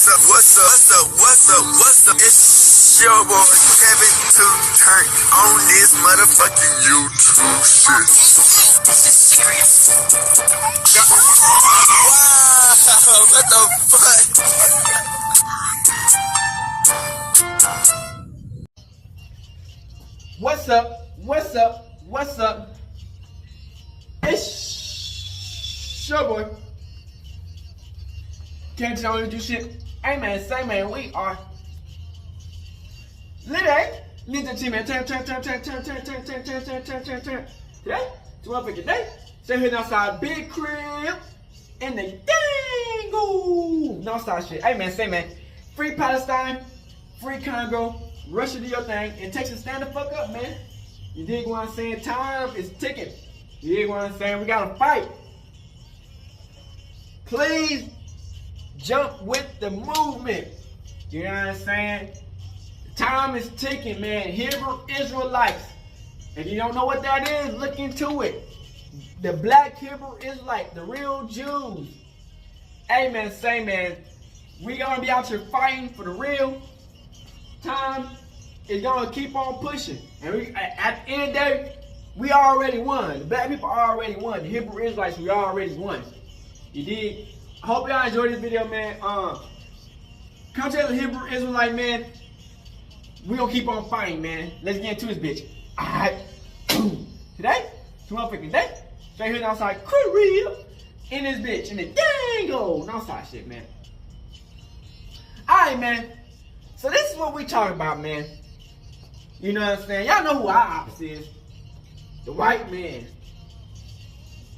What's up? It's your boy Kevin to turn on this motherfucking YouTube shit. Wow, what the fuck? What's up? It's your boy. Can't tell me to do shit. Hey man, say man, we are lit. Ninja team man, turn. Today, to one fucking day. Stay here outside big crib in the dangle. No style shit. Hey man, say man, free Palestine, free Congo, Russia do your thing, and Texas stand the fuck up, man. You dig what I'm saying? Time is ticking. You dig what I'm saying? We gotta fight. Please jump with the movement. You know what I'm saying? Time is ticking, man. Hebrew Israelites. If you don't know what that is, look into it. The black Hebrew Israelite, the real Jews. Hey man, say man, we gonna be out here fighting for the real. Time is gonna keep on pushing. And we, at the end of the day, we already won. The black people already won. The Hebrew Israelites, we already won. You dig? I hope y'all enjoyed this video, man. Come to the Hebrew Israelite, man. We gonna keep on fighting, man. Let's get into this bitch. Alright. Today, to motherfucking day. Straight here outside crib. In this bitch. In the dango. Outside shit, man. Alright, man. So this is what we talking about, man. You know what I'm saying? Y'all know who our opposite is. The white man.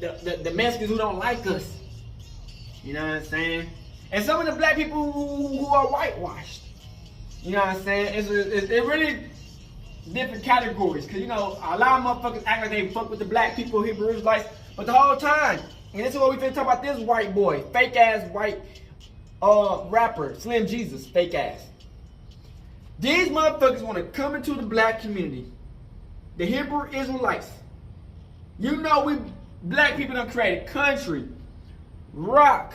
The Mexicans who don't like us. You know what I'm saying? And some of the black people who are whitewashed. You know what I'm saying? It's really different categories. Because, you know, a lot of motherfuckers act like they fuck with the black people, Hebrew Israelites. But the whole time, and this is what we finna talk about this white boy. Fake ass white rapper, Slim Jesus, fake ass. These motherfuckers want to come into the black community. The Hebrew Israelites. You know we black people done created country, rock,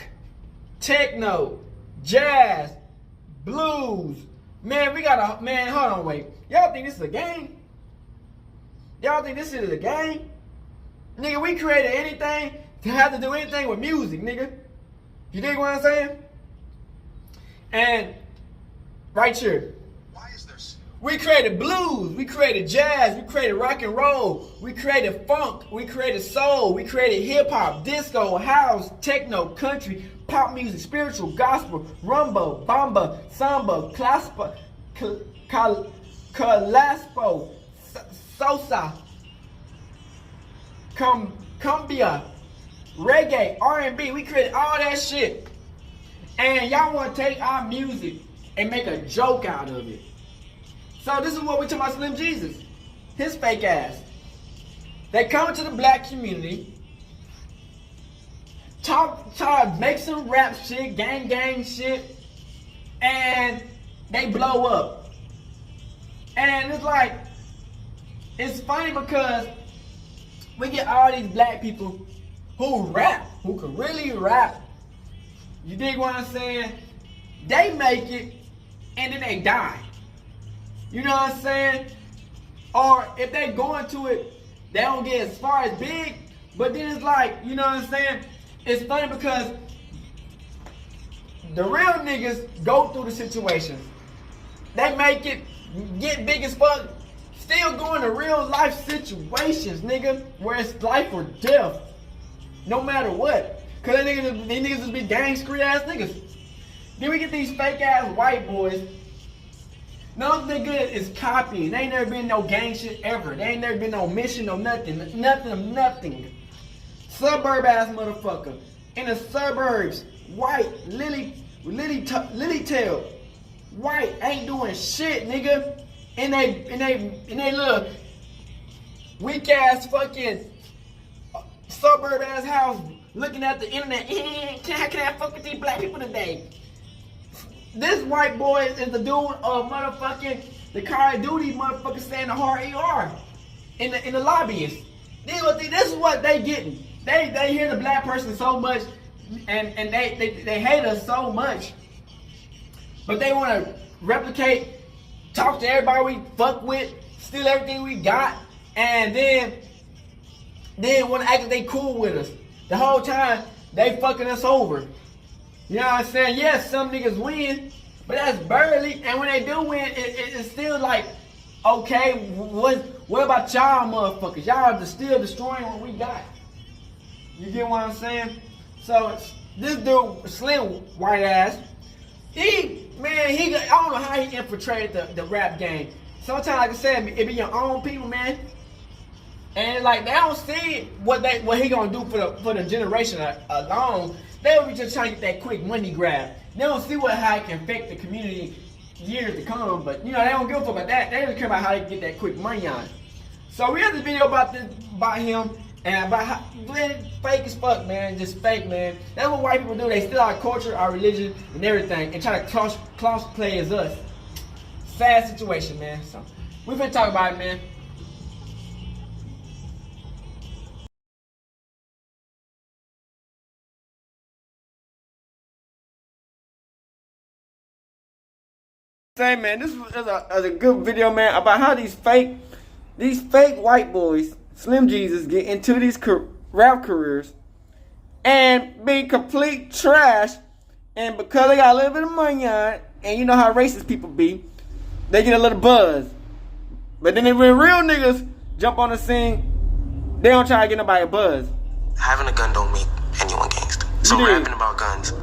techno, jazz, blues. Man, we got a, man, hold on, wait. Y'all think this is a game? Y'all think this is a game? Nigga, we created anything to have to do anything with music, nigga. You dig what I'm saying? And right here, we created blues, we created jazz, we created rock and roll, we created funk, we created soul, we created hip hop, disco, house, techno, country, pop music, spiritual, gospel, rumba, bamba, samba, calaspo, salsa, cumbia, reggae, R&B. We created all that shit. And y'all want to take our music and make a joke out of it. So this is what we talking about Slim Jesus. His fake ass. They come to the black community, try to make some rap shit, gang shit, and they blow up. And it's like, it's funny because we get all these black people who rap, who can really rap. You dig what I'm saying? They make it and then they die. You know what I'm saying? Or if they go into it, they don't get as far as big. But then it's like, you know what I'm saying? It's funny because the real niggas go through the situations. They make it, get big as fuck, still going to real life situations, nigga, where it's life or death. No matter what. Cause these niggas just be gang-screwed ass niggas. Then we get these fake ass white boys. No nigga is copying. They ain't never been no gang shit ever. They ain't never been no mission, no nothing. Nothing. Suburb ass motherfucker. In the suburbs, white, lily tail. White, ain't doing shit, nigga. In they little weak ass fucking suburb ass house looking at the internet. Can I fuck with these black people today? This white boy is the dude of motherfucking the Call of Duty motherfucker saying the hard ER in the lobbyists. This is what they getting. They hear the black person so much and they hate us so much but they want to replicate, talk to everybody we fuck with, steal everything we got, and then want to act like they cool with us. The whole time, they fucking us over. You know what I'm saying? Yes, some niggas win, but that's barely. And when they do win, it's still like, okay, what about y'all motherfuckers? Y'all are still destroying what we got. You get what I'm saying? So this dude, Slim white ass, I don't know how he infiltrated the rap game. Sometimes, like I said, it be your own people, man. And like they don't see what he gonna do for the generation alone. They will be just trying to get that quick money grab. They don't see how it can affect the community years to come. But they don't give a fuck about that. They just care about how they can get that quick money on. So we have this video about him and about how fake as fuck, man. Just fake, man. That's what white people do. They steal our culture, our religion, and everything, and try to cross play as us. Sad situation, man. So we finna talk about it, man. Say, man, this is a good video, man, about how these fake white boys, Slim Jesus, get into these rap careers and be complete trash, and because they got a little bit of money on it, and you know how racist people be, they get a little buzz. But then when real niggas jump on the scene, they don't try to get nobody a buzz. Having a gun don't make anyone gangster. So rapping about guns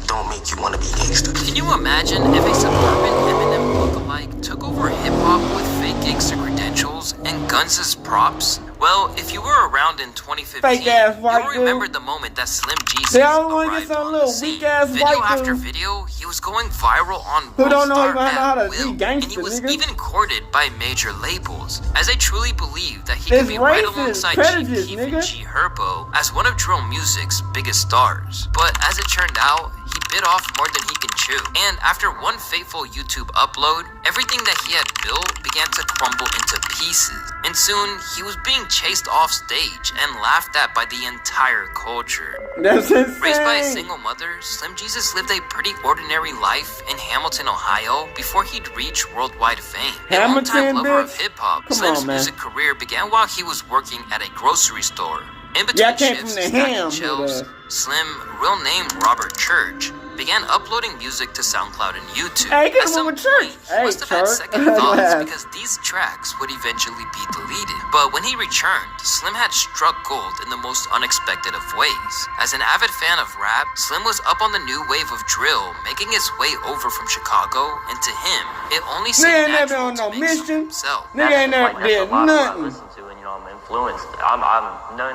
don't make you want to be gangster. Can you imagine if a suburban Eminem lookalike took over hip-hop with fake gangster credentials and guns as props? Well, if you were around in 2015, you'll remember the moment that Slim Jesus arrived on the scene. Video after video, he was going viral on Worldstar at will, and he was even courted by major labels, as they truly believed that he could be right alongside Chief Keef and G Herbo as one of drill music's biggest stars. But as it turned out, he bit off more than he could chew. And after one fateful YouTube upload, everything that he had built began to crumble into pieces. And soon, he was being chased off stage and laughed at by the entire culture. That's insane. Raised by a single mother, Slim Jesus lived a pretty ordinary life in Hamilton, Ohio, before he'd reach worldwide fame. A longtime lover of hip-hop, Slim's music career began while he was working at a grocery store. In between shifts, stacking shelves, Slim, real name Robert Church, began uploading music to SoundCloud and YouTube. At some point, he must have had second thoughts because these tracks would eventually be deleted. But when he returned, Slim had struck gold in the most unexpected of ways. As an avid fan of rap, Slim was up on the new wave of drill, making its way over from Chicago, and to him, it only seemed natural to make some himself. Nigga ain't never did nothing. I'm influenced. I'm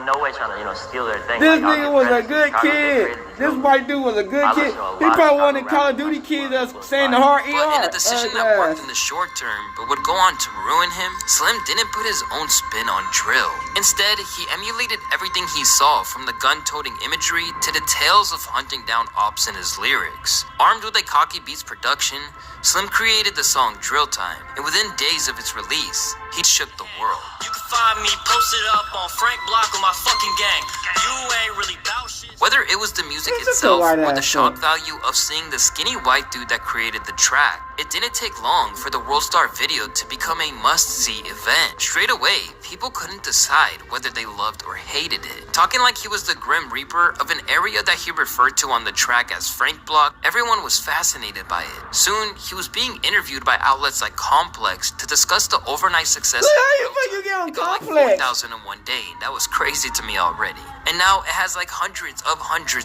no way trying to steal their thing. This nigga was a good kid. This white dude was a good kid. He probably one of the Call of Duty kids that's saying the hard ER. But in a decision that worked in the short term, but would go on to ruin him, Slim didn't put his own spin on drill. Instead, he emulated everything he saw, from the gun-toting imagery to the tales of hunting down ops in his lyrics. Armed with a Cocky Beats production, Slim created the song Drill Time, and within days of its release, he'd shook the world. You can find me posted up on Frank Block with my fucking gang. You ain't really bout shit. Whether it was the music itself or the shock value of seeing the skinny white dude that created the track, it didn't take long for the Worldstar video to become a must-see event. Straight away, people couldn't decide whether they loved or hated it. Talking like he was the Grim Reaper of an area that he referred to on the track as Frank Block, everyone was fascinated by it. Soon, he was being interviewed by outlets like Complex to discuss the overnight success. You get on it got Complex? Like 4,000 in one day. That was crazy to me already. And now it has like hundreds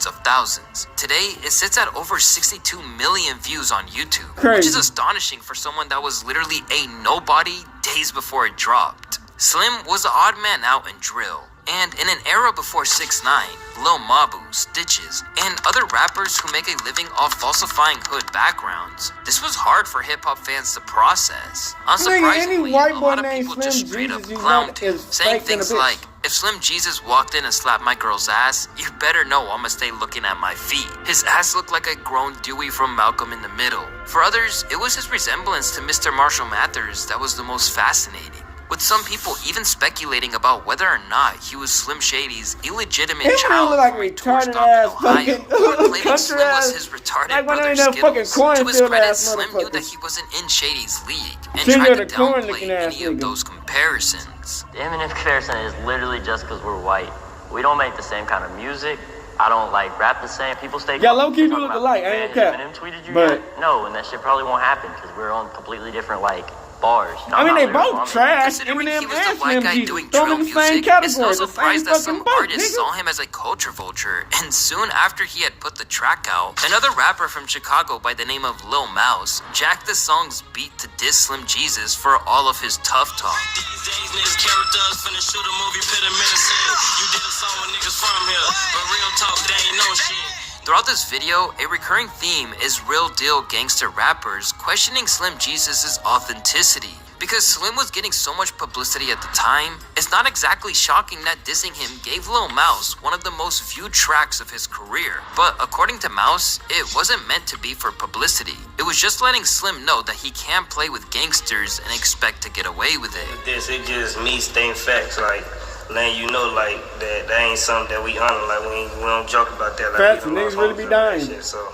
of thousands. Today, it sits at over 62 million views on YouTube, which is astonishing for someone that was literally a nobody days before it dropped. Slim was the odd man out in drill. And in an era before 6ix9ine, Lil Mabu, Stitches, and other rappers who make a living off falsifying hood backgrounds, this was hard for hip-hop fans to process. Unsurprisingly, a lot of people just straight up clowned him, saying things like, if Slim Jesus walked in and slapped my girl's ass, you better know I'ma stay looking at my feet. His ass looked like a grown Dewey from Malcolm in the Middle. For others, it was his resemblance to Mr. Marshall Mathers that was the most fascinating. with some people even speculating about whether or not he was Slim Shady's illegitimate He child look like from a retarded tour stop ass in Ohio, fucking or claiming country Slim was ass, his retarded like one of brother them fucking Skittles. To his cornfield credit, ass Slim knew that motherfuckers. he wasn't in Shady's league and King tried of to the corn downplay looking ass any of nigga. those comparisons. The Eminem comparison is literally just because we're white. We don't make the same kind of music. I don't like rap the same. People stay. Yeah, low-key do talking look about, alike, I "Man, ain't has cap. Eminem tweeted you But- yet?" No, and that shit probably won't happen because we're on completely different bars. I mean, they both trash. Considering Eminem he was the and white Slim guy Jesus. doing Throw drill them in the same music, category. it's no The same surprise that some fucking boat, artists nigga. saw him as a culture vulture, and soon after he had put the track out, another rapper from Chicago by the name of Lil Mouse jacked the song's beat to diss Slim Jesus for all of his tough talk. These days, niggas characters finna shoot a movie, put a minute said. You did a song with niggas from here, but real talk, they ain't no shit. Throughout this video, a recurring theme is real deal gangster rappers questioning Slim Jesus' authenticity. Because Slim was getting so much publicity at the time, it's not exactly shocking that dissing him gave Lil Mouse one of the most viewed tracks of his career. But according to Mouse, it wasn't meant to be for publicity. It was just letting Slim know that he can't play with gangsters and expect to get away with it. This, it just me stating facts, like letting you know, like that ain't something that we honor. Like we don't joke about that. Like, Facts, we don't niggas really be focus on that dying. shit, so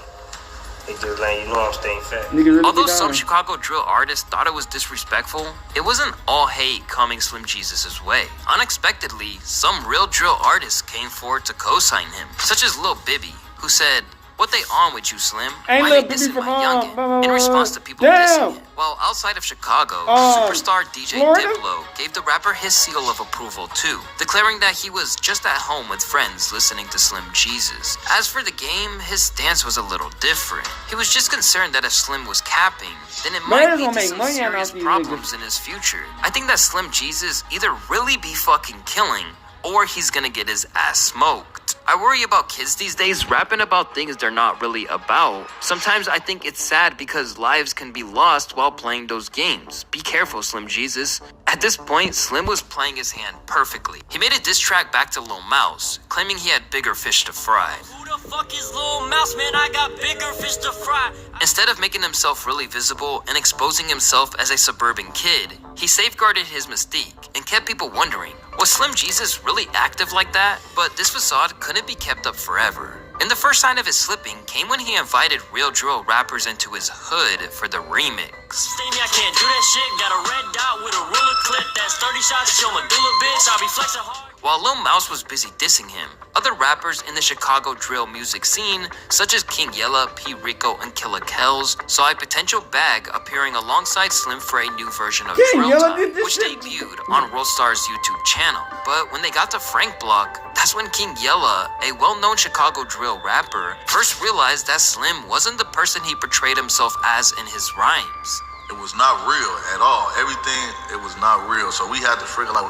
it just letting you know I'm staying fat. Nigga really Although be some dying. Chicago drill artists thought it was disrespectful, it wasn't all hate coming Slim Jesus' way. Unexpectedly, some real drill artists came forward to co-sign him, such as Lil Bibby, who said, "What they on with you, Slim? Hey, Why Lil they Bibby dissing from, my youngin'?" In response to people damn. dissing him. While outside of Chicago, superstar DJ Florida? Diplo gave the rapper his seal of approval too, declaring that he was just at home with friends listening to Slim Jesus. As for the game, his stance was a little different. He was just concerned that if Slim was capping, then it might Man's lead gonna to make some money out serious of these problems in his future. I think that Slim Jesus either really be fucking killing, or he's gonna get his ass smoked. I worry about kids these days rapping about things they're not really about. Sometimes I think it's sad because lives can be lost while playing those games. Be careful, Slim Jesus. At this point, Slim was playing his hand perfectly. He made a diss track back to Lil Mouse, claiming he had bigger fish to fry. Who the fuck is Lil Mouse, man? I got bigger fish to fry. Instead of making himself really visible and exposing himself as a suburban kid, he safeguarded his mystique and kept people wondering, was Slim Jesus really active like that? But this facade couldn't be kept up forever. And the first sign of his slipping came when he invited real drill rappers into his hood for the remix. Stay me, I can't do that shit. Got a red dot with a ruler clip. That's 30 shots. Show medulla, bitch. I'll be flexing hard. While Lil Mouse was busy dissing him, other rappers in the Chicago drill music scene, such as King Yella, P. Rico, and Killa Kells, saw a potential bag appearing alongside Slim for a new version of King Drill Yella Time, did this which shit. debuted on Worldstar's YouTube channel. But when they got to Frank Block, that's when King Yella, a well-known Chicago drill rapper, first realized that Slim wasn't the person he portrayed himself as in his rhymes. It was not real at all. Everything, it was not real. So we had to figure like,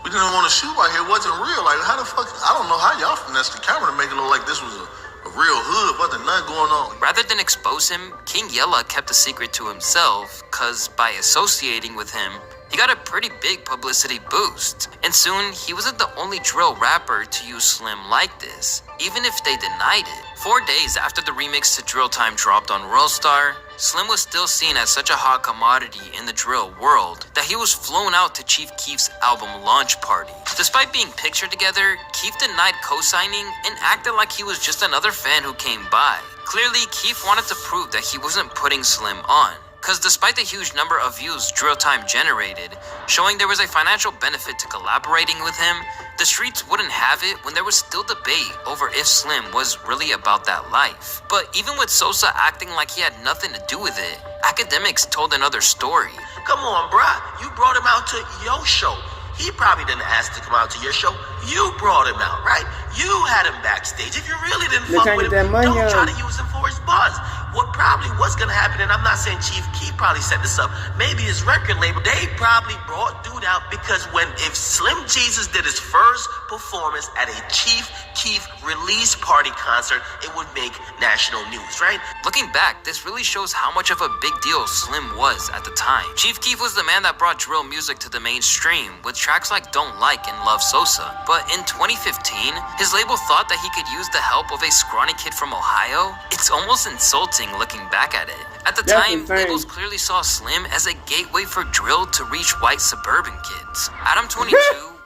we didn't want to shoot right here. It wasn't real. Like, how the fuck, I don't know how y'all finessed the camera to make it look like this was a real hood. Wasn't nothing going on. Rather than expose him, King Yella kept the secret to himself, cause by associating with him, he got a pretty big publicity boost. And soon, he wasn't the only drill rapper to use Slim like this, even if they denied it. 4 days after the remix to Drill Time dropped on Worldstar, Slim was still seen as such a hot commodity in the drill world that he was flown out to Chief Keef's album launch party. Despite being pictured together, Keef denied co-signing and acted like he was just another fan who came by. Clearly, Keef wanted to prove that he wasn't putting Slim on. Because despite the huge number of views Drill Time generated, showing there was a financial benefit to collaborating with him, the streets wouldn't have it when there was still debate over if Slim was really about that life. But even with Sosa acting like he had nothing to do with it, academics told another story. Come on, bruh. You brought him out to your show. He probably didn't ask to come out to your show. You brought him out, right? You had him backstage. If you really didn't They're fuck trying to with get him, that money don't try on. to use him for his buzz. What probably was gonna happen, and I'm not saying Chief Keef probably set this up, maybe his record label, they probably brought dude out because if Slim Jesus did his first performance at a Chief Keef release party concert, it would make national news, right? Looking back, this really shows how much of a big deal Slim was at the time. Chief Keef was the man that brought drill music to the mainstream with tracks like Don't Like and Love Sosa. But in 2015, his label thought that he could use the help of a scrawny kid from Ohio. It's almost insulting looking looking back at it. At the That's time, insane. labels clearly saw Slim as a gateway for drill to reach white suburban kids. Adam 22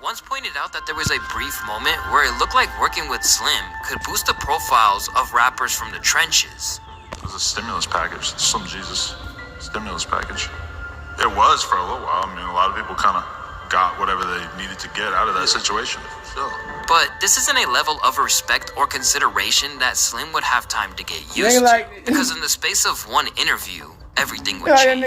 once pointed out that there was a brief moment where it looked like working with Slim could boost the profiles of rappers from the trenches. It was a stimulus package, Slim Jesus stimulus package. It was for a little while. I mean, a lot of people kind of got whatever they needed to get out of that situation, for sure. But this isn't a level of respect or consideration that Slim would have time to get used to, because in the space of one interview, everything would change.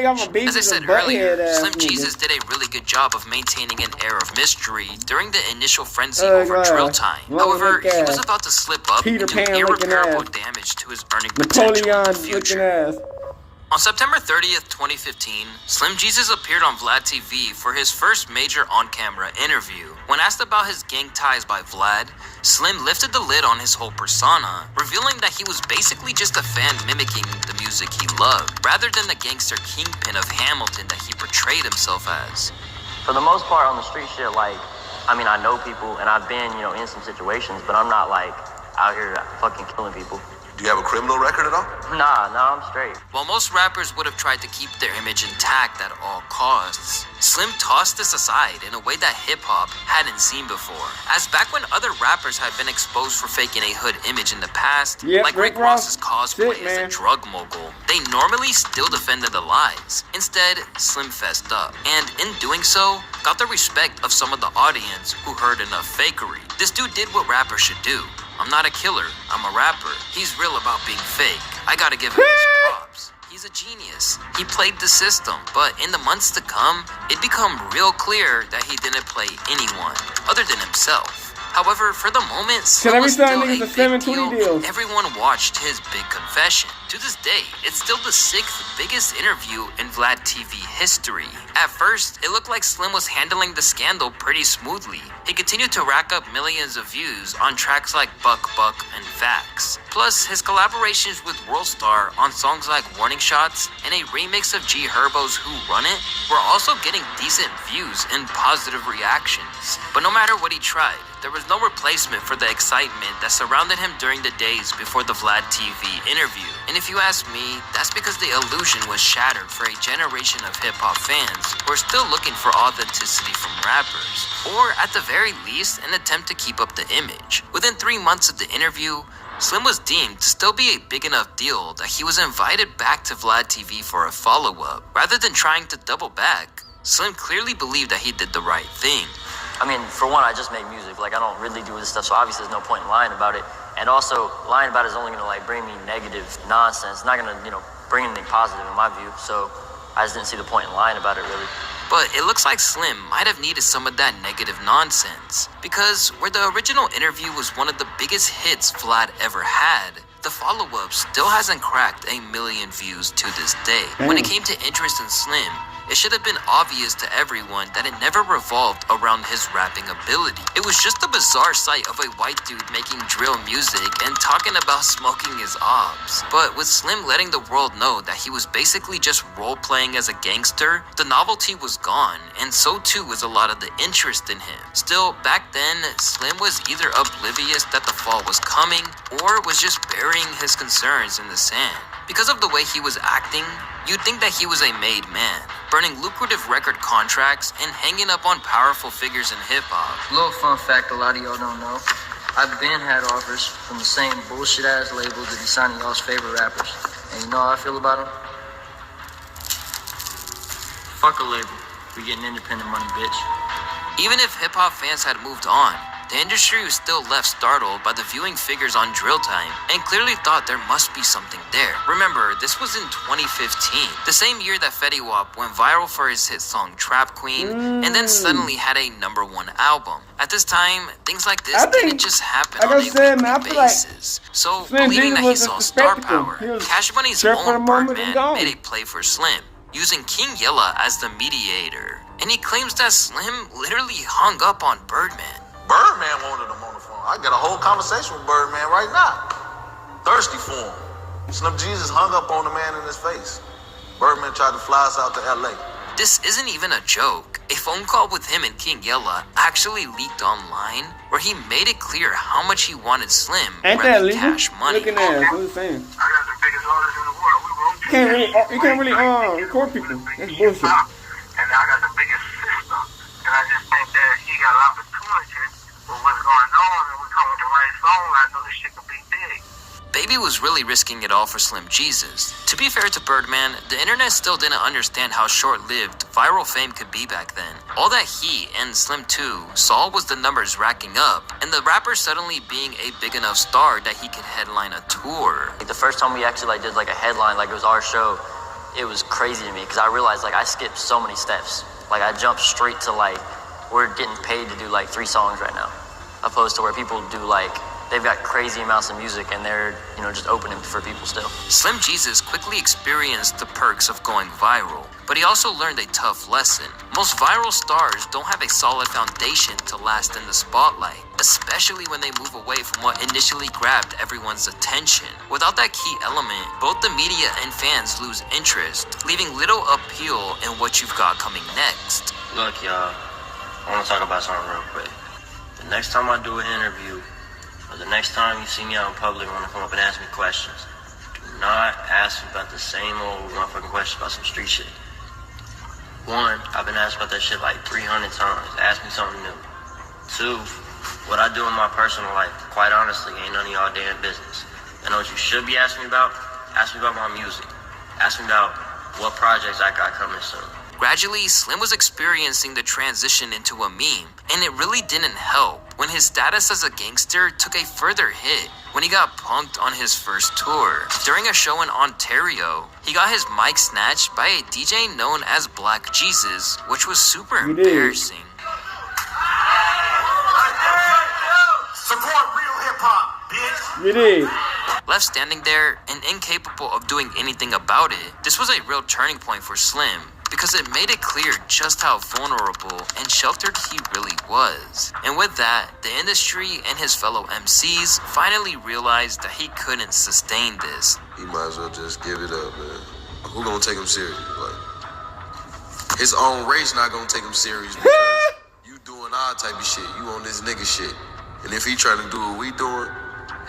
As I said earlier, Slim Jesus did a really good job of maintaining an air of mystery during the initial frenzy over drill time. However, he was about to slip up and do irreparable damage to his earning potential in the future. On September 30th, 2015, Slim Jesus appeared on Vlad TV for his first major on-camera interview. When asked about his gang ties by Vlad, Slim lifted the lid on his whole persona, revealing that he was basically just a fan mimicking the music he loved, rather than the gangster kingpin of Hamilton that he portrayed himself as. For the most part on the street shit, like, I mean, I know people and I've been, in some situations, but I'm not like out here fucking killing people. Do you have a criminal record at all? Nah, I'm straight. While most rappers would have tried to keep their image intact at all costs, Slim tossed this aside in a way that hip-hop hadn't seen before. As back when other rappers had been exposed for faking a hood image in the past, like Rick Ross's cosplay as a drug mogul, they normally still defended the lies. Instead, Slim fessed up, and in doing so, got the respect of some of the audience who heard enough fakery. This dude did what rappers should do. I'm not a killer, I'm a rapper. He's real about being fake. I gotta give him his props. He's a genius. He played the system, but in the months to come, it'd become real clear that he didn't play anyone other than himself. However, for the moment, Slim was still a big deal. Everyone watched his big confession. To this day, it's still the 6th biggest interview in Vlad TV history. At first, it looked like Slim was handling the scandal pretty smoothly. He continued to rack up millions of views on tracks like Buck Buck and Facts. Plus, his collaborations with Worldstar on songs like Warning Shots and a remix of G Herbo's Who Run It were also getting decent views and positive reactions. But no matter what he tried, there was no replacement for the excitement that surrounded him during the days before the Vlad TV interview. And if you ask me, that's because the illusion was shattered for a generation of hip-hop fans who are still looking for authenticity from rappers, or at the very least, an attempt to keep up the image. Within 3 months of the interview, Slim was deemed to still be a big enough deal that he was invited back to Vlad TV for a follow-up. Rather than trying to double back, Slim clearly believed that he did the right thing. I mean, for one, I just make music. Like, I don't really do this stuff, so obviously there's no point in lying about it. And also, lying about it is only gonna, bring me negative nonsense. It's not gonna, bring anything positive in my view. So I just didn't see the point in lying about it, really. But it looks like Slim might have needed some of that negative nonsense, because where the original interview was one of the biggest hits Vlad ever had, the follow-up still hasn't cracked 1 million views to this day. When it came to interest in Slim, it should have been obvious to everyone that it never revolved around his rapping ability. It was just a bizarre sight of a white dude making drill music and talking about smoking his obs. But with Slim letting the world know that he was basically just role-playing as a gangster, the novelty was gone, and so too was a lot of the interest in him. Still, back then, Slim was either oblivious that the fall was coming, or was just burying his concerns in the sand. Because of the way he was acting, you'd think that he was a made man, burning lucrative record contracts and hanging up on powerful figures in hip-hop. Little fun fact a lot of y'all don't know. I've been had offers from the same bullshit-ass labels to be signing y'all's favorite rappers. And you know how I feel about them? Fuck a label. We getting independent money, bitch. Even if hip-hop fans had moved on, the industry was still left startled by the viewing figures on Drill Time and clearly thought there must be something there. Remember, this was in 2015, the same year that Fetty Wap went viral for his hit song Trap Queen and then suddenly had a #1 album. At this time, things like this didn't just happen on a weekly basis. So, believing that he saw star power, Cash Money's own Birdman made a play for Slim, using King Yella as the mediator. And he claims that Slim literally hung up on Birdman. Birdman wanted him on the phone. I got a whole conversation with Birdman right now. Thirsty for him. Slim Jesus hung up on the man in his face. Birdman tried to fly us out to LA. This isn't even a joke. A phone call with him and King Yella actually leaked online, where he made it clear how much he wanted Slim rather than Cash Money. Looking at it, what are you saying? I got the biggest artist in the world. You can't really record people. That's bullshit. And I got the biggest system. And I just think that he got an opportunity with what's going on, and we come with the right song. I know this shit could be big. Baby was really risking it all for Slim Jesus. To be fair to Birdman, the internet still didn't understand how short-lived viral fame could be back then. All that he, and Slim too, saw was the numbers racking up, and the rapper suddenly being a big enough star that he could headline a tour. Like the first time we actually did like a headline, like it was our show, it was crazy to me because I realized like I skipped so many steps. Like I jumped straight to like, we're getting paid to do like 3 songs right now, opposed to where people do like, they've got crazy amounts of music and they're, just opening for people still. Slim Jesus quickly experienced the perks of going viral, but he also learned a tough lesson. Most viral stars don't have a solid foundation to last in the spotlight, especially when they move away from what initially grabbed everyone's attention. Without that key element, both the media and fans lose interest, leaving little appeal in what you've got coming next. Look, y'all, I want to talk about something real quick. The next time I do an interview, or the next time you see me out in public and want to come up and ask me questions, do not ask me about the same old motherfucking questions about some street shit. 1, I've been asked about that shit like 300 times. Ask me something new. 2, what I do in my personal life, quite honestly, ain't none of y'all damn business. I know what you should be asking me about? Ask me about my music. Ask me about what projects I got coming soon. Gradually, Slim was experiencing the transition into a meme, and it really didn't help when his status as a gangster took a further hit when he got punked on his first tour. During a show in Ontario, he got his mic snatched by a DJ known as Black Jesus, which was super embarrassing. Support real hip-hop, bitch. You did. Left standing there and incapable of doing anything about it, this was a real turning point for Slim, because it made it clear just how vulnerable and sheltered he really was. And with that, the industry and his fellow MCs finally realized that he couldn't sustain this. He might as well just give it up, man. Who gonna take him serious? Like, his own race not gonna take him serious because you doing our type of shit. You on this nigga shit. And if he trying to do what we doing,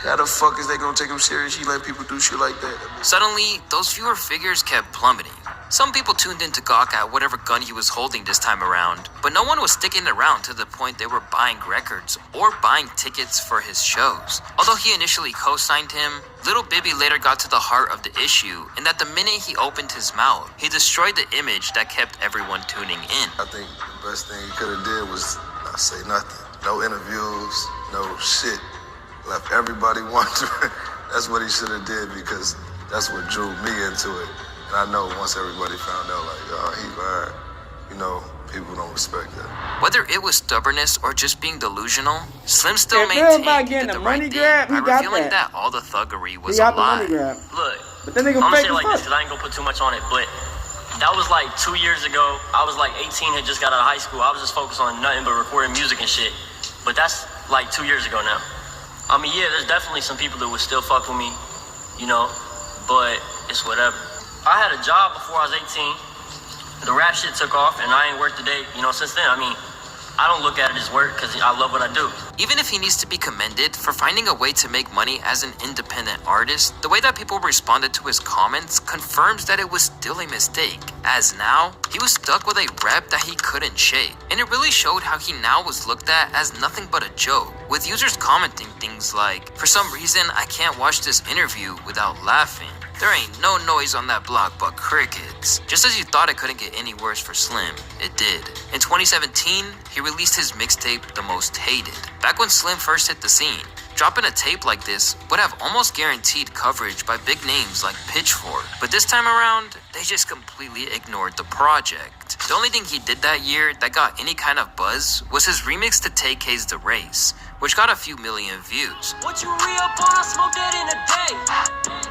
how the fuck is they gonna take him serious? He let people do shit like that. Suddenly, those viewer figures kept plummeting. Some people tuned in to gawk at whatever gun he was holding this time around, but no one was sticking around to the point they were buying records or buying tickets for his shows. Although he initially co-signed him, Little Bibby later got to the heart of the issue, and that the minute he opened his mouth, he destroyed the image that kept everyone tuning in. I think the best thing he could have did was not say nothing. No interviews, no shit. Left everybody wondering. That's what he should have did because that's what drew me into it. And I know once everybody found out, like, oh, he lied, people don't respect that. Whether it was stubbornness or just being delusional, Slim still maintained that the right thing by revealing that all the thuggery was a lie. Look, but then they I'm gonna gonna fake say it like this because I ain't gonna put too much on it, but that was like 2 years ago. I was like 18, had just got out of high school. I was just focused on nothing but recording music and shit. But that's like 2 years ago now. I mean, yeah, there's definitely some people that would still fuck with me, but it's whatever. I had a job before I was 18. The rap shit took off, and I ain't worked a day, since then. I mean, I don't look at it as work because I love what I do. Even if he needs to be commended for finding a way to make money as an independent artist, the way that people responded to his comments confirms that it was still a mistake, as now, he was stuck with a rep that he couldn't shake. And it really showed how he now was looked at as nothing but a joke, with users commenting things like, "For some reason, I can't watch this interview without laughing. There ain't no noise on that block but crickets." Just as you thought it couldn't get any worse for Slim, it did. In 2017, he released his mixtape, The Most Hated. Back when Slim first hit the scene, dropping a tape like this would have almost guaranteed coverage by big names like Pitchfork. But this time around, they just completely ignored the project. The only thing he did that year that got any kind of buzz was his remix to Tay K's The Race, which got a few million views. What you re-up on, I smoke that in a day.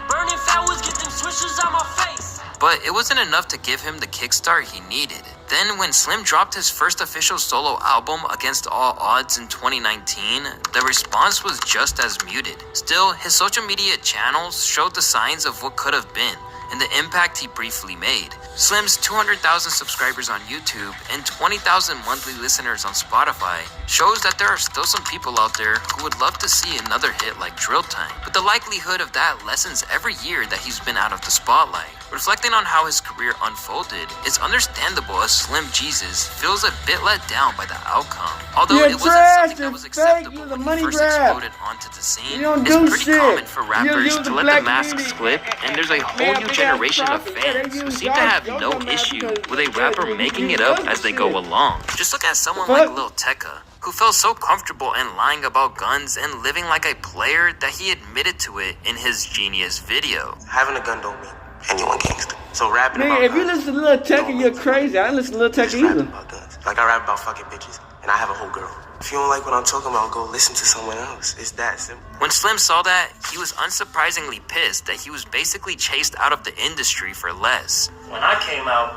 Burning fat was get them swishers on my face. But it wasn't enough to give him the kickstart he needed. Then when Slim dropped his first official solo album, Against All Odds, in 2019, the response was just as muted. Still, his social media channels showed the signs of what could have been, and the impact he briefly made. Slim's 200,000 subscribers on YouTube and 20,000 monthly listeners on Spotify shows that there are still some people out there who would love to see another hit like Drill Time, but the likelihood of that lessens every year that he's been out of the spotlight. Reflecting on how his career unfolded, it's understandable as Slim Jesus feels a bit let down by the outcome. Although it wasn't something that was acceptable when he first exploded onto the scene, it's pretty common for rappers to let the mask slip, and there's a whole new generation of fans who seem to have no issue with a rapper making it up as they go along. Just look at someone like Lil Tecca, who felt so comfortable in lying about guns and living like a player that he admitted to it in his Genius video. Having a gun don't mean anyone gangster. So rapping about if guns, you listen to Lil Tecca, you're crazy. I didn't listen to Lil Tecca either. about guns. Like I rap about fucking bitches, and I have a whole girl. If you don't like what I'm talking about, go listen to someone else. It's that simple. When Slim saw that, he was unsurprisingly pissed that he was basically chased out of the industry for less. When I came out,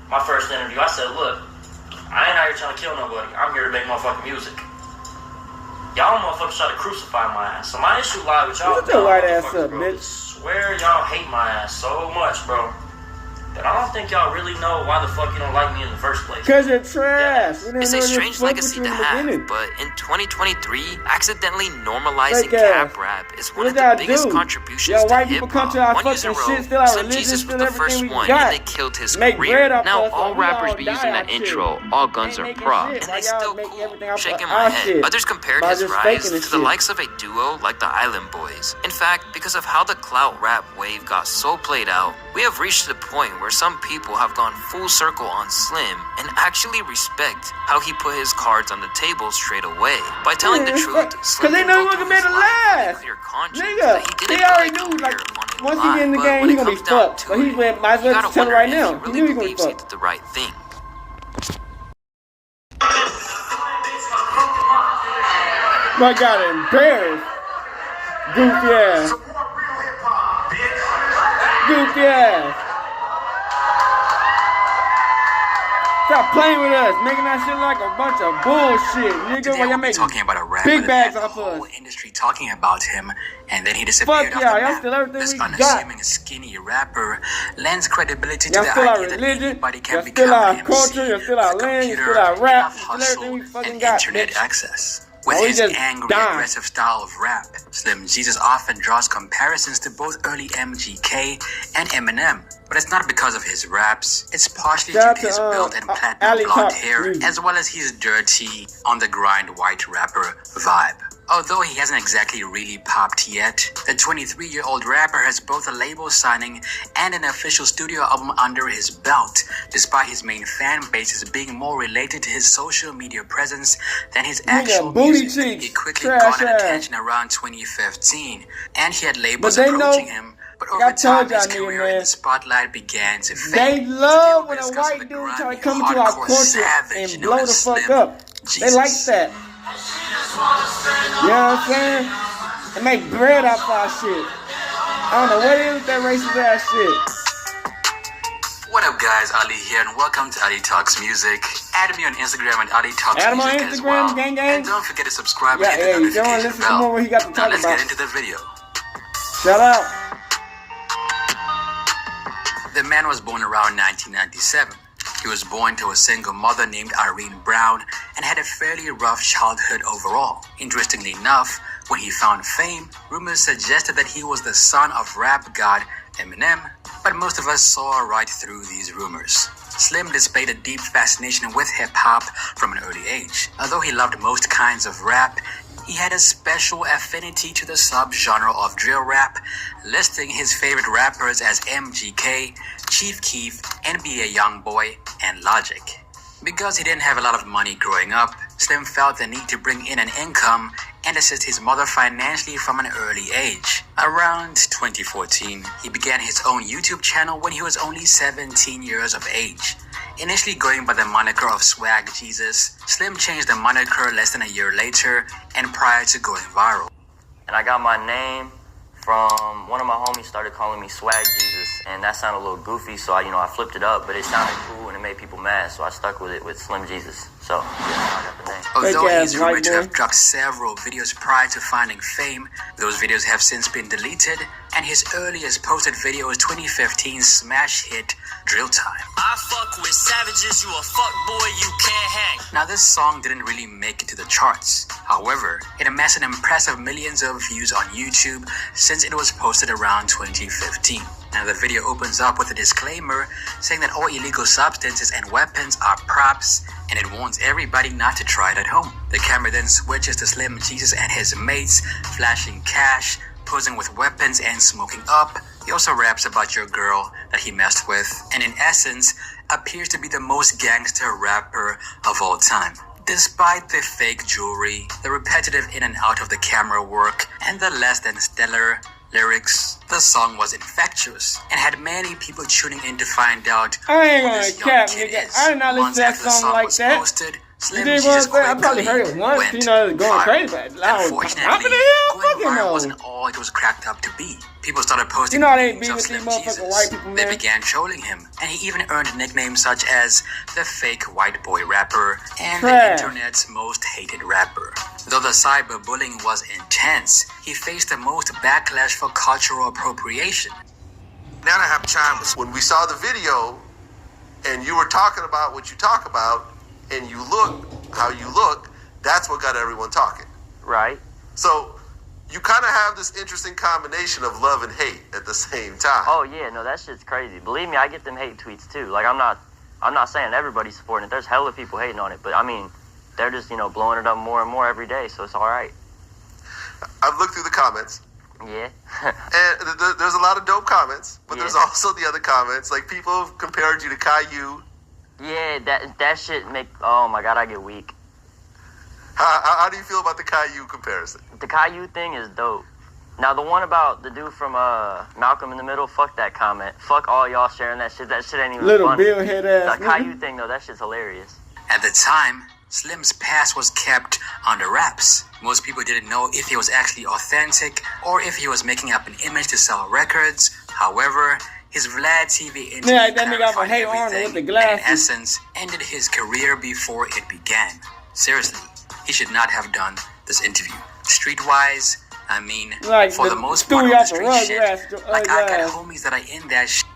my first interview, I said, look, I ain't out here trying to kill nobody. I'm here to make motherfucking music. Y'all motherfuckers try to crucify my ass. So my issue lies with y'all. Shut your white ass up, bitch. Swear y'all hate my ass so much, bro. But I don't think y'all really know why the fuck you don't like me in the first place. Cause you're trash. It's a strange legacy to have, but in 2023, accidentally normalizing cap rap is one of the biggest contributions to hip-hop. 1 year in a row, Slim Jesus was the first one, and they killed his career. Now all rappers be using that intro, all guns are prop, and they still cool, shaking my head. Others compared his rise to the likes of a duo like the Island Boys. In fact, because of how the clout rap wave got so played out, we have reached the point where some people have gone full circle on Slim and actually respect how he put his cards on the table straight away. By telling the truth, Slim they know he wasn't made to last. Nigga, they already knew, like, once he get in the game, he gonna be fucked. So he might as well just tell it right now. He knew he gonna be fucked. He did the right thing. I got embarrassed. Goofy ass. Goofy ass. Stop playing with us, making that shit like a bunch of bullshit, nigga. While y'all make big bags off of us. Industry talking about him, and then he disappeared off the map. This unassuming skinny rapper lends credibility to the idea that anybody can become an MC with a computer, enough hustle, and internet access. With his angry, aggressive style of rap, Slim Jesus often draws comparisons to both early MGK and Eminem. But it's not because of his raps, it's partially due to his build and platinum blonde hair, as well as his dirty, on-the-grind white rapper vibe. Although he hasn't exactly really popped yet, the 23-year-old rapper has both a label signing and an official studio album under his belt, despite his main fan bases being more related to his social media presence than his actual music. He quickly garnered attention around 2015, and he had labels approaching him. But over time, his career in the spotlight began to fade. They love when a white dude try to come into our culture and blow the fuck up. They like that. You know what I'm saying? And make bread off our shit. I don't know what it is with that racist ass shit. What up, guys? Ali here, and welcome to Ali Talks Music. Add me on Instagram at Ali Talks Music as well. Gang. And don't forget to subscribe and hit the notification bell. Now let's get into the video. Shout out. The man was born around 1997. He was born to a single mother named Irene Brown and had a fairly rough childhood overall. Interestingly enough, when he found fame, rumors suggested that he was the son of rap god Eminem, but most of us saw right through these rumors. Slim displayed a deep fascination with hip-hop from an early age. Although he loved most kinds of rap, he had a special affinity to the subgenre of drill rap, listing his favorite rappers as MGK, Chief Keef, NBA Youngboy, and Logic. Because he didn't have a lot of money growing up, Slim felt the need to bring in an income and assist his mother financially from an early age. Around 2014, he began his own YouTube channel when he was only 17 years of age. Initially going by the moniker of Swag Jesus, Slim changed the moniker less than a year later and prior to going viral. And I got my name from one of my homies started calling me Swag Jesus, and that sounded a little goofy, so I flipped it up, but it sounded cool and it made people mad, so I stuck with it with Slim Jesus. So, yeah, I got the name. Although he's rumored to have dropped several videos prior to finding fame, those videos have since been deleted and his earliest posted video is 2015 smash hit Drill Time. I fuck with savages, you a fuck boy, you can't hang. Now this song didn't really make it to the charts. However, it amassed an impressive millions of views on YouTube since it was posted around 2015. Now the video opens up with a disclaimer saying that all illegal substances and weapons are props, and it warns everybody not to try it at home. The camera then switches to Slim Jesus and his mates flashing cash, posing with weapons and smoking up. He also raps about your girl that he messed with, and in essence appears to be the most gangster rapper of all time. Despite the fake jewelry, the repetitive in and out of the camera work, and the less than stellar lyrics, the song was infectious and had many people tuning in to find out I ain't who gonna this young cap, kid nigga. is. I did not listen Months to that after the song like was that. posted, Slim You dig what I'm Jesus saying? I probably quickly heard it once, went you know, going viral. crazy, but I was Unfortunately, popping the hell, going fucking viral no. wasn't all it was cracked up to be. People started posting You know they memes be of with these Slim motherfucking Jesus. white people, They man. began trolling him, and he even earned nicknames such as the fake white boy rapper and Trash. the internet's most hated rapper. Though the cyberbullying was intense, he faced the most backlash for cultural appropriation. Now I have time. When we saw the video and you were talking about what you talk about and you look how you look, that's what got everyone talking. Right. So you kind of have this interesting combination of love and hate at the same time. Oh yeah, no, that shit's crazy. Believe me, I get them hate tweets too. Like I'm not saying everybody's supporting it. There's hella people hating on it, but I mean, they're just, you know, blowing it up more and more every day, so it's all right. I've looked through the comments. Yeah. And there's a lot of dope comments, but Yeah. there's also the other comments. Like people have compared you to Caillou. Yeah, that shit make, oh my god, I get weak. How do you feel about the Caillou comparison? The Caillou thing is dope. Now the one about the dude from Malcolm in the Middle, fuck that comment. Fuck all y'all sharing that shit. That shit ain't even Little funny. Bill head ass The nigga. Caillou thing though, that shit's hilarious. At the time, Slim's past was kept under wraps. Most people didn't know if he was actually authentic or if he was making up an image to sell records. However, his Vlad TV interview Yeah, that nigga off of clarified Hey Arnold everything with the and glasses. in essence ended his career before it began. Seriously, he should not have done this interview. Streetwise, I mean, Like for the the most part Stewie of the off the street rug shit, grass, like I got grass. homies that are in that shit,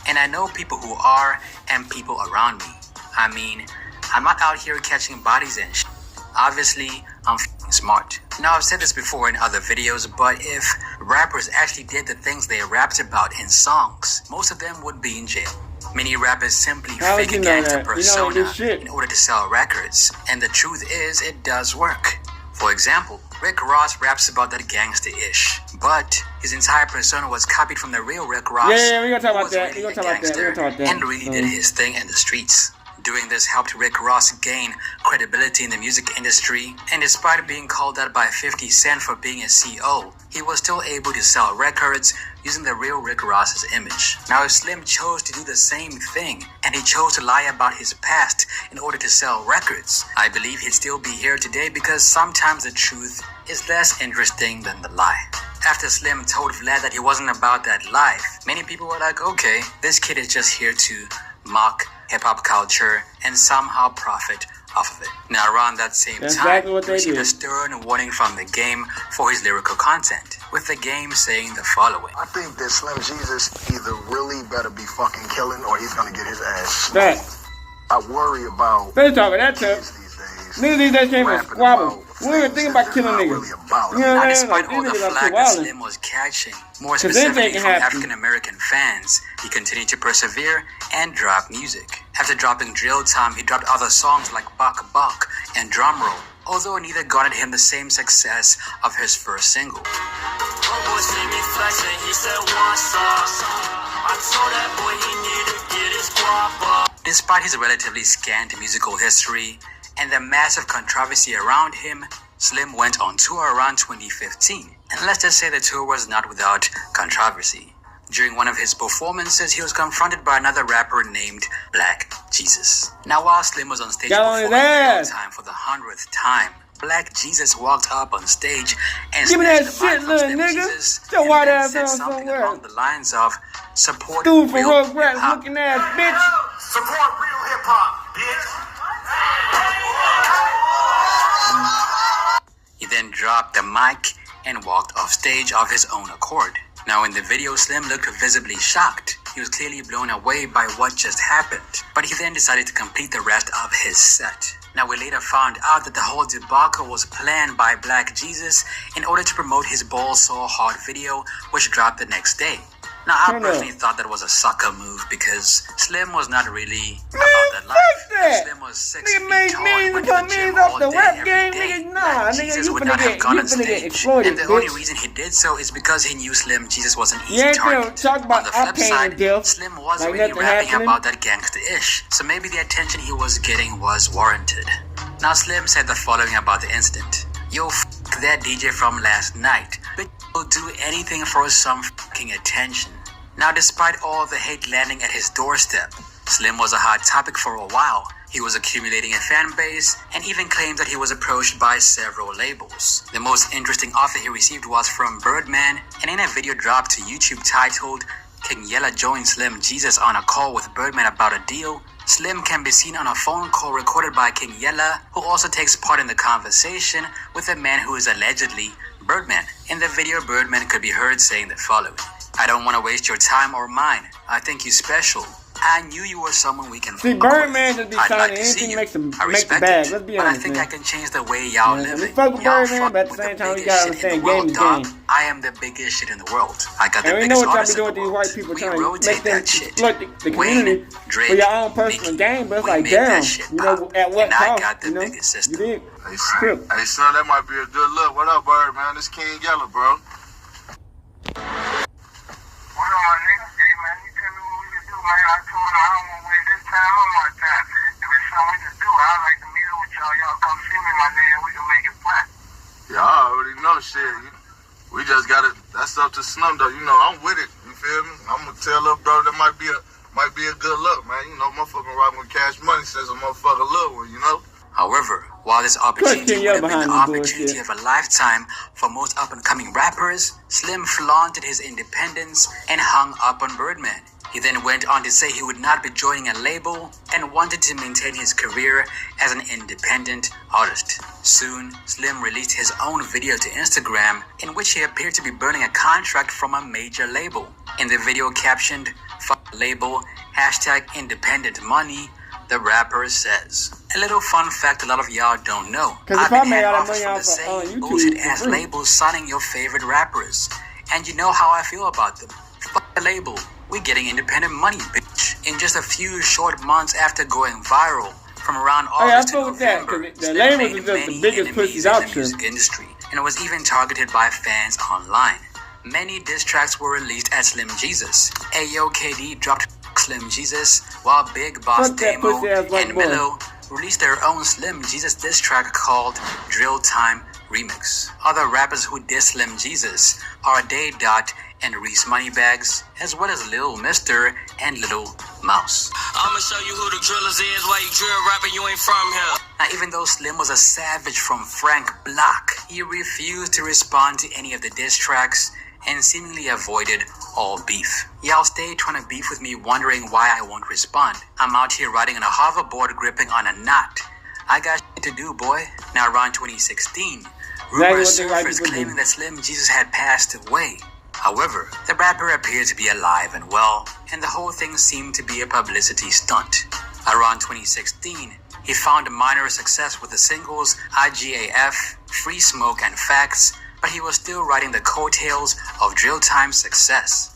and I know people who are and people around me. I mean, I'm not out here catching bodies and shit. Obviously, I'm f***ing smart. Now, I've said this before in other videos, but if rappers actually did the things they rapped about in songs, most of them would be in jail. Many rappers simply How would fake you a know gangster that? You know persona this shit. in order to sell records. And the truth is, it does work. For example, Rick Ross raps about that gangster-ish, but his entire persona was copied from the real Rick Ross. Yeah, we gonna talk who about was that. really We gonna a talk about that. We gangster gonna talk about that. and really did his thing in the streets. Doing this helped Rick Ross gain credibility in the music industry, and despite being called out by 50 Cent for being a CO, he was still able to sell records using the real Rick Ross's image. Now, if Slim chose to do the same thing, and he chose to lie about his past in order to sell records, I believe he'd still be here today because sometimes the truth is less interesting than the lie. After Slim told Vlad that he wasn't about that life, many people were like, okay, this kid is just here to mock hip-hop culture and somehow profit off of it. Now around that same That's time, exactly what he they received did. a stern warning from the game for his lyrical content, with the game saying the following. I think that Slim Jesus either really better be fucking killing or he's gonna get his ass That. smoked. I worry about They talking that tough. Niggas these days came from rapping squabble. about We don't even think about killing niggas. really about You know Now, what I'm saying? despite Like, all these the niggas are flack too that violent. Slim was catching, more 'Cause anything specifically can from happen. African-American fans, he continued to persevere and drop music. After dropping Drill Time, he dropped other songs like Bok Bok and Drum Roll, although neither garnered him the same success of his first single. Homeboy see me flexing, he said, what's up? I told that boy he need to get his guap up. Despite his relatively scant musical history and the massive controversy around him, Slim went on tour around 2015. And let's just say the tour was not without controversy. During one of his performances, he was confronted by another rapper named Black Jesus. Now, while Slim was on stage Got on his performing Drill ass. Time for the 100th time, Black Jesus walked up on stage and Give me that snatched the mic shit, from little Slim nigga. Jesus Your and white then ass said on something somewhere. along the lines of support Dude from real Rugrats hip-hop. looking ass bitch. Support real hip hop, bitch. He then dropped the mic and walked off stage of his own accord. Now in the video, Slim looked visibly shocked. He was clearly blown away by what just happened, but he then decided to complete the rest of his set. Now we later found out that the whole debacle was planned by Black Jesus in order to promote his Balls So Hard video, which dropped the next day. Now I personally thought that was a sucker move because Slim was not really about that life. Slim was 6 feet tall and went to the gym all day, every day. Black Jesus would not have gone on stage, and the only reason he did so is because he knew Slim Jesus was an easy target. On the flip side, Slim was really rapping about that gangsta-ish, so maybe the attention he was getting was warranted. Now Slim said the following about the incident. Yo, f*** that DJ from last night. Bitch will do anything for some fucking attention. Now despite all the hate landing at his doorstep, Slim was a hot topic for a while. He was accumulating a fan base and even claimed that he was approached by several labels. The most interesting offer he received was from Birdman, and in a video dropped to YouTube titled King Yella joined Slim Jesus on a call with Birdman about a deal, Slim can be seen on a phone call recorded by King Yella, who also takes part in the conversation with a man who is allegedly Birdman. In the video, Birdman could be heard saying the following. I don't want to waste your time or mine. I think you're special. I knew you were someone we can. See, Birdman just be signing anything makes the bag. Let's be honest, but I think I can change the way y'all live it. Fuck with Birdman, but at the same time, we gotta understand game is game. I am the biggest shit in the world. I got the and we biggest know what y'all be artists in doing the with these world. white people We trying to rotate make them that shit. exploit the community for your own personal gain, but it's like, damn, you know, at what cost, you know? You did. Hey, son, that might be a good look. What up, Birdman? This King Yella, bro. What up, my nigga? Hey, man, you tell me what we can do, man. I told him I don't want to waste this time or my time. If it's something we can do, I'd like to meet up with y'all. Y'all come see me, my nigga, and we can make it flat. Yeah, I already know shit. We just got it. That's up to Slim, though. You know, I'm with it. You feel me? I'm gonna tell little bro that might be a good look, man. You know, motherfucking rocking with Cash Money says a motherfucker little one, you know? However, while this opportunity would have been the opportunity of a lifetime for most up-and-coming rappers, Slim flaunted his independence and hung up on Birdman. He then went on to say he would not be joining a label and wanted to maintain his career as an independent artist. Soon, Slim released his own video to Instagram in which he appeared to be burning a contract from a major label. In the video captioned, "Fuck label, #independent money," the rapper says. A little fun fact a lot of y'all don't know. I've been had offers from the same bullshit-ass labels signing your favorite rappers. And you know how I feel about them. Fuck the label. We getting independent money, bitch. In just a few short months after going viral, from around August to November, Slim made many enemies in the music industry, and was even targeted by fans online. Many diss tracks were released at Slim Jesus. Ayo KD dropped Slim Jesus, while Big Boss Damo and Milo released their own Slim Jesus diss track called Drill Time Remix. Other rappers who diss Slim Jesus are Day Dot and Reese Moneybags, as well as Lil Mister and Little Mouse. I'ma show you who the drillers is, why you drill rapping, you ain't from here. Now, even though Slim was a savage from Frank Block, he refused to respond to any of the diss tracks and seemingly avoided all beef. Y'all stay trying to beef with me wondering why I won't respond. I'm out here riding on a hoverboard gripping on a knot. I got shit to do, boy. Now around 2016, rumors surfaced claiming that Slim Jesus had passed away. However, the rapper appeared to be alive and well, and the whole thing seemed to be a publicity stunt. Around 2016, he found a minor success with the singles IGAF, Free Smoke, and Facts, but he was still riding the coattails of Drill Time's success.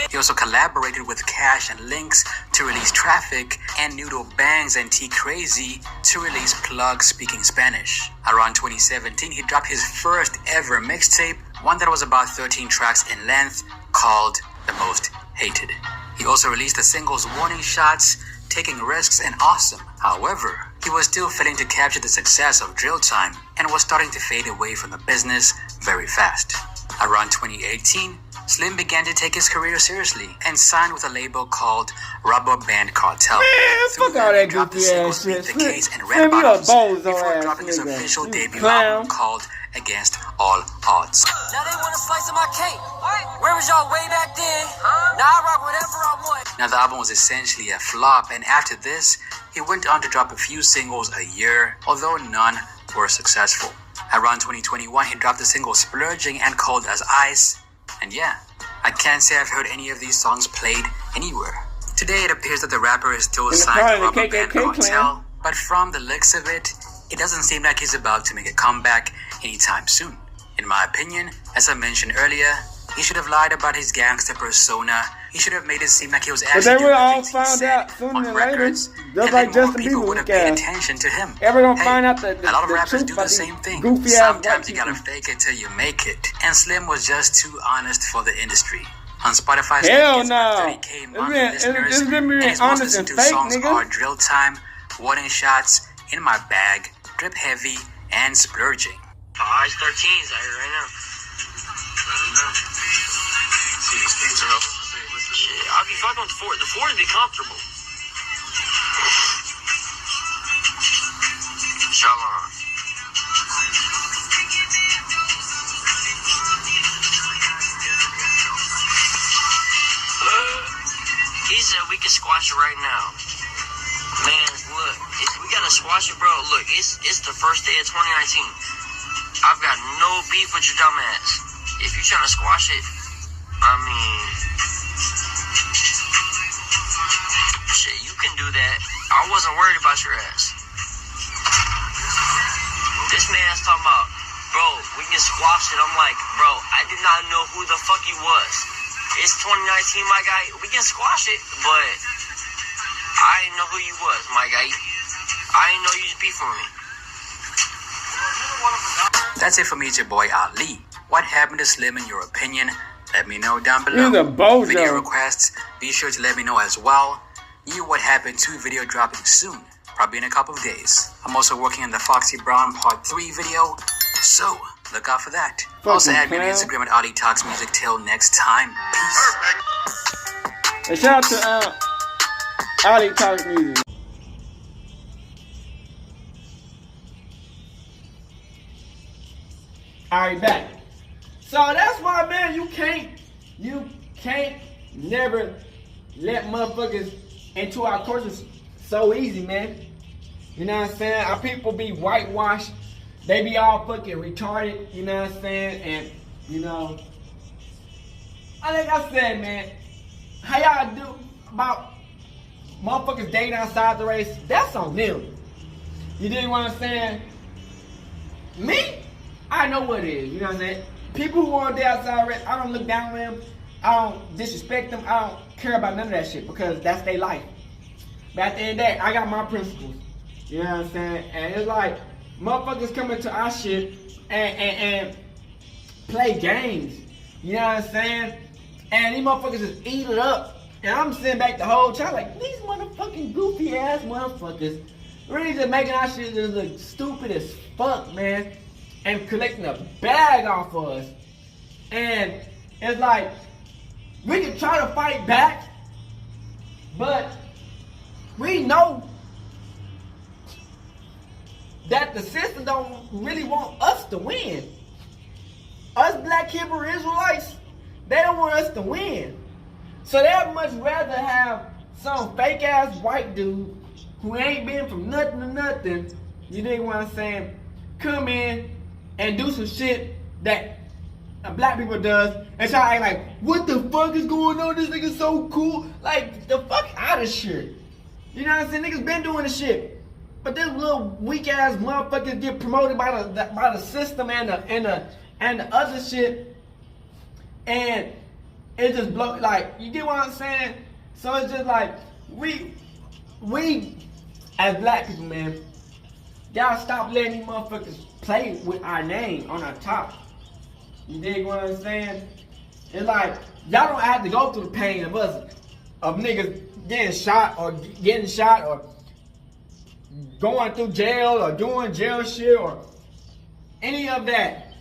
He also collaborated with Cash and Lynx to release Traffic, and Noodle Bangs and T Crazy to release Plug Speaking Spanish. Around 2017, he dropped his first ever mixtape, one that was about 13 tracks in length, called The Most Hated. He also released the singles Warning Shots, Taking Risks, and Awesome. However, he was still failing to capture the success of Drill Time and was starting to fade away from the business very fast. Around 2018, Slim began to take his career seriously and signed with a label called Rubber Band Cartel. Man, fuck all that goofy ass shit. The Case and Red Bottoms before dropping his official debut album called Against All Odds. Now they want a slice of my cake. Where was y'all way back then? Now I rock whatever I want. Now the album was essentially a flop, and after this, he went on to drop a few singles a year, although none were successful. Around 2021, he dropped the single Splurging and Cold as Ice. And yeah, I can't say I've heard any of these songs played anywhere. Today, it appears that the rapper is still signed to rubber band Cartel, but from the looks of it, it doesn't seem like he's about to make a comeback anytime soon. In my opinion, as I mentioned earlier, he should have lied about his gangster persona. He should have made it seem like he was actually doing the things he said on records, and then more people would have paid attention to him. Hey, a lot of rappers do the same thing. Sometimes you gotta fake it till you make it. And Slim was just too honest for the industry. On Spotify, hell Slim no. gets 30K monthly listeners, and his most listened to songs are Drill Time, Warning Shots, In My Bag, Drip Heavy, and Splurging. Ice 13's out here right now. See these paints are up. Shit, I'll be fucking with the Ford. The Ford would be comfortable. Shalom. He said we can squash it right now. Man, look, we gotta squash it, bro. Look, it's the first day of 2019. I've got no beef with your dumb ass. If you're trying to squash it, I mean, shit, you can do that. I wasn't worried about your ass. This man's talking about, bro, we can squash it. I'm like, bro, I did not know who the fuck you was. It's 2019, my guy. We can squash it, but I didn't know who you was, my guy. I didn't know you was beefing with me. That's it from me, it's your boy Ali. What happened to Slim in your opinion? Let me know down below. He's a bozo. Video requests, be sure to let me know as well. What Happened 2 video dropping soon, probably in a couple of days. I'm also working on the Foxy Brown Part 3 video, so look out for that. Also add me on Instagram at Ali Talks Music. Till next time, peace. And shout out to Ali Talks Music. Alright, back. So that's why, man, you can't never let motherfuckers into our culture so easy, man. You know what I'm saying? Our people be whitewashed. They be all fucking retarded, you know what I'm saying? And, you know, like I said, man, how y'all do about motherfuckers dating outside the race, that's on them. You dig what I'm saying? Me? I know what it is, you know what I'm saying? People who want to date outside the race, I don't look down on them. I don't disrespect them. I don't care about none of that shit because that's their life. But at the end of the day, I got my principles. You know what I'm saying? And it's like, motherfuckers come into our shit and play games. You know what I'm saying? And these motherfuckers just eat it up. And I'm sitting back the whole time like, these motherfucking goofy ass motherfuckers really just making our shit just look stupid as fuck, man. And collecting a bag off of us. And it's like, we can try to fight back, but we know that the system don't really want us to win. Us Black Hebrew Israelites, they don't want us to win. So they'd much rather have some fake ass white dude who ain't been from nothing to nothing, you dig what I'm saying, come in and do some shit that black people does and try to act like, what the fuck is going on? This nigga's so cool. Like, the fuck out of shit. You know what I'm saying? Niggas been doing the shit. But this little weak ass motherfuckers get promoted by the system and the other shit, and it just blow, like, you get what I'm saying? So it's just like we as black people, man, y'all stop letting these motherfuckers play with our name on our top. You dig what I'm saying? It's like y'all don't have to go through the pain of us, of niggas getting shot or going through jail or doing jail shit or any of that.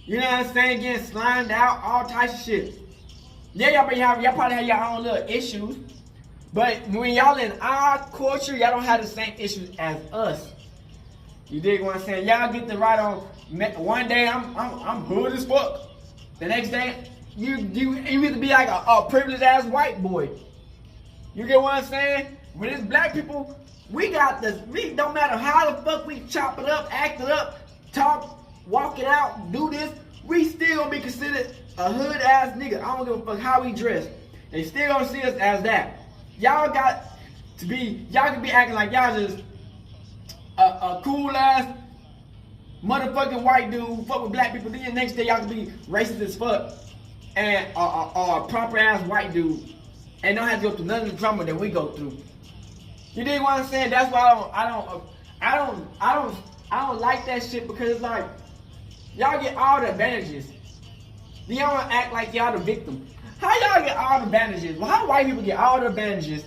You know what I'm saying? Getting slimed out, all types of shit. Yeah, y'all probably have your own little issues, but when y'all in our culture, y'all don't have the same issues as us. You dig what I'm saying? Y'all get the right on. One day I'm hood as fuck. The next day you either be like a privileged ass white boy. You get what I'm saying? When it's black people, we got this. We don't matter how the fuck we chop it up, act it up, talk, walk it out, do this, we still gonna be considered a hood ass nigga. I don't give a fuck how we dress. They still gonna see us as that. Y'all can be acting like y'all just a cool ass motherfucking white dude, fuck with black people. Then the next day y'all can be racist as fuck and a proper ass white dude and don't have to go through none of the drama that we go through. You dig what I'm saying? That's why I don't like that shit, because it's like y'all get all the advantages. Then y'all wanna act like y'all the victim. How y'all get all the advantages? Well, how white people get all the advantages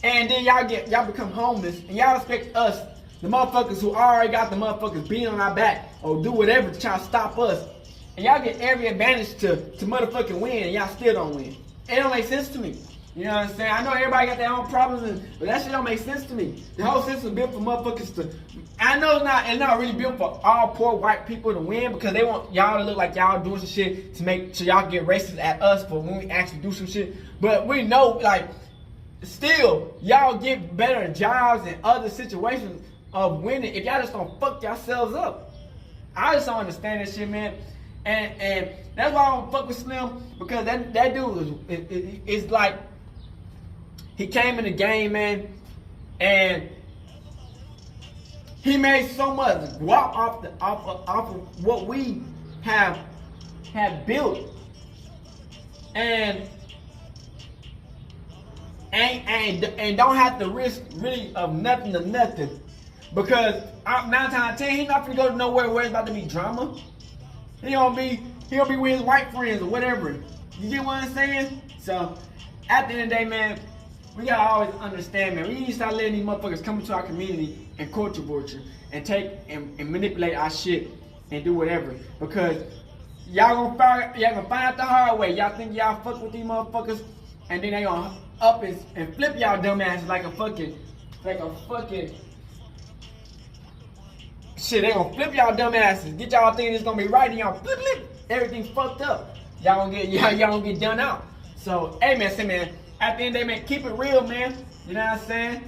and then y'all become homeless and y'all expect us, the motherfuckers who already got the motherfuckers beating on our back or do whatever to try to stop us, and y'all get every advantage to motherfucking win and y'all still don't win. It don't make sense to me. You know what I'm saying? I know everybody got their own problems, but that shit don't make sense to me. The whole system built for motherfuckers to. I know it's not really built for all poor white people to win, because they want y'all to look like y'all doing some shit to make sure y'all get racist at us for when we actually do some shit. But we know, like, still y'all get better jobs and other situations of winning if y'all just don't fuck yourselves up. I just don't understand that shit, man. And that's why I don't fuck with Slim, because that dude is like, he came in the game, man, and he made so much guap off of what we have built, and don't have to risk really of nothing to nothing, because 9 times out of 10 he's not gonna go nowhere where it's about to be drama. He'll be with his white friends or whatever. You get what I'm saying? So at the end of the day, man, we gotta always understand, man. We need to start letting these motherfuckers come into our community and culture vulture and take and manipulate our shit and do whatever. Because y'all gonna find out the hard way. Y'all think y'all fuck with these motherfuckers, and then they gonna up and flip y'all dumb asses like a fucking shit. They gonna flip y'all dumb asses. Get y'all thinking it's gonna be right, and y'all flip. Everything's fucked up. Y'all gonna get done out. So hey, man, say, man, at the end of the day, man, keep it real, man. You know what I'm saying?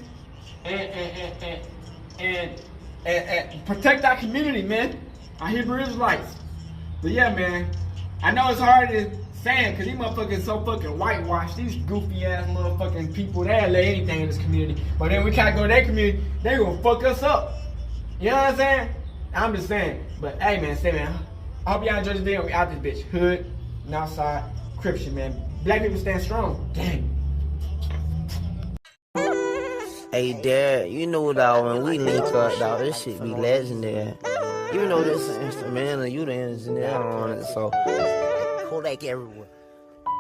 And protect our community, man. Our Hebrew Israelites. But yeah, man, I know it's hard to say, because these motherfuckers so fucking whitewashed. These goofy ass motherfucking people, they'll let anything in this community. But then we can't go to their community, they gonna fuck us up. You know what I'm saying? I'm just saying. But hey, man, say, man, I hope y'all enjoyed this video. We out this bitch. Hood, Northside, Christian, man. Black people stand strong. Dang. Hey, Dad, you know, dog, when we link up, dog, this shit be legendary. You know this instrumental, you the engineer on it, so Kodak everywhere.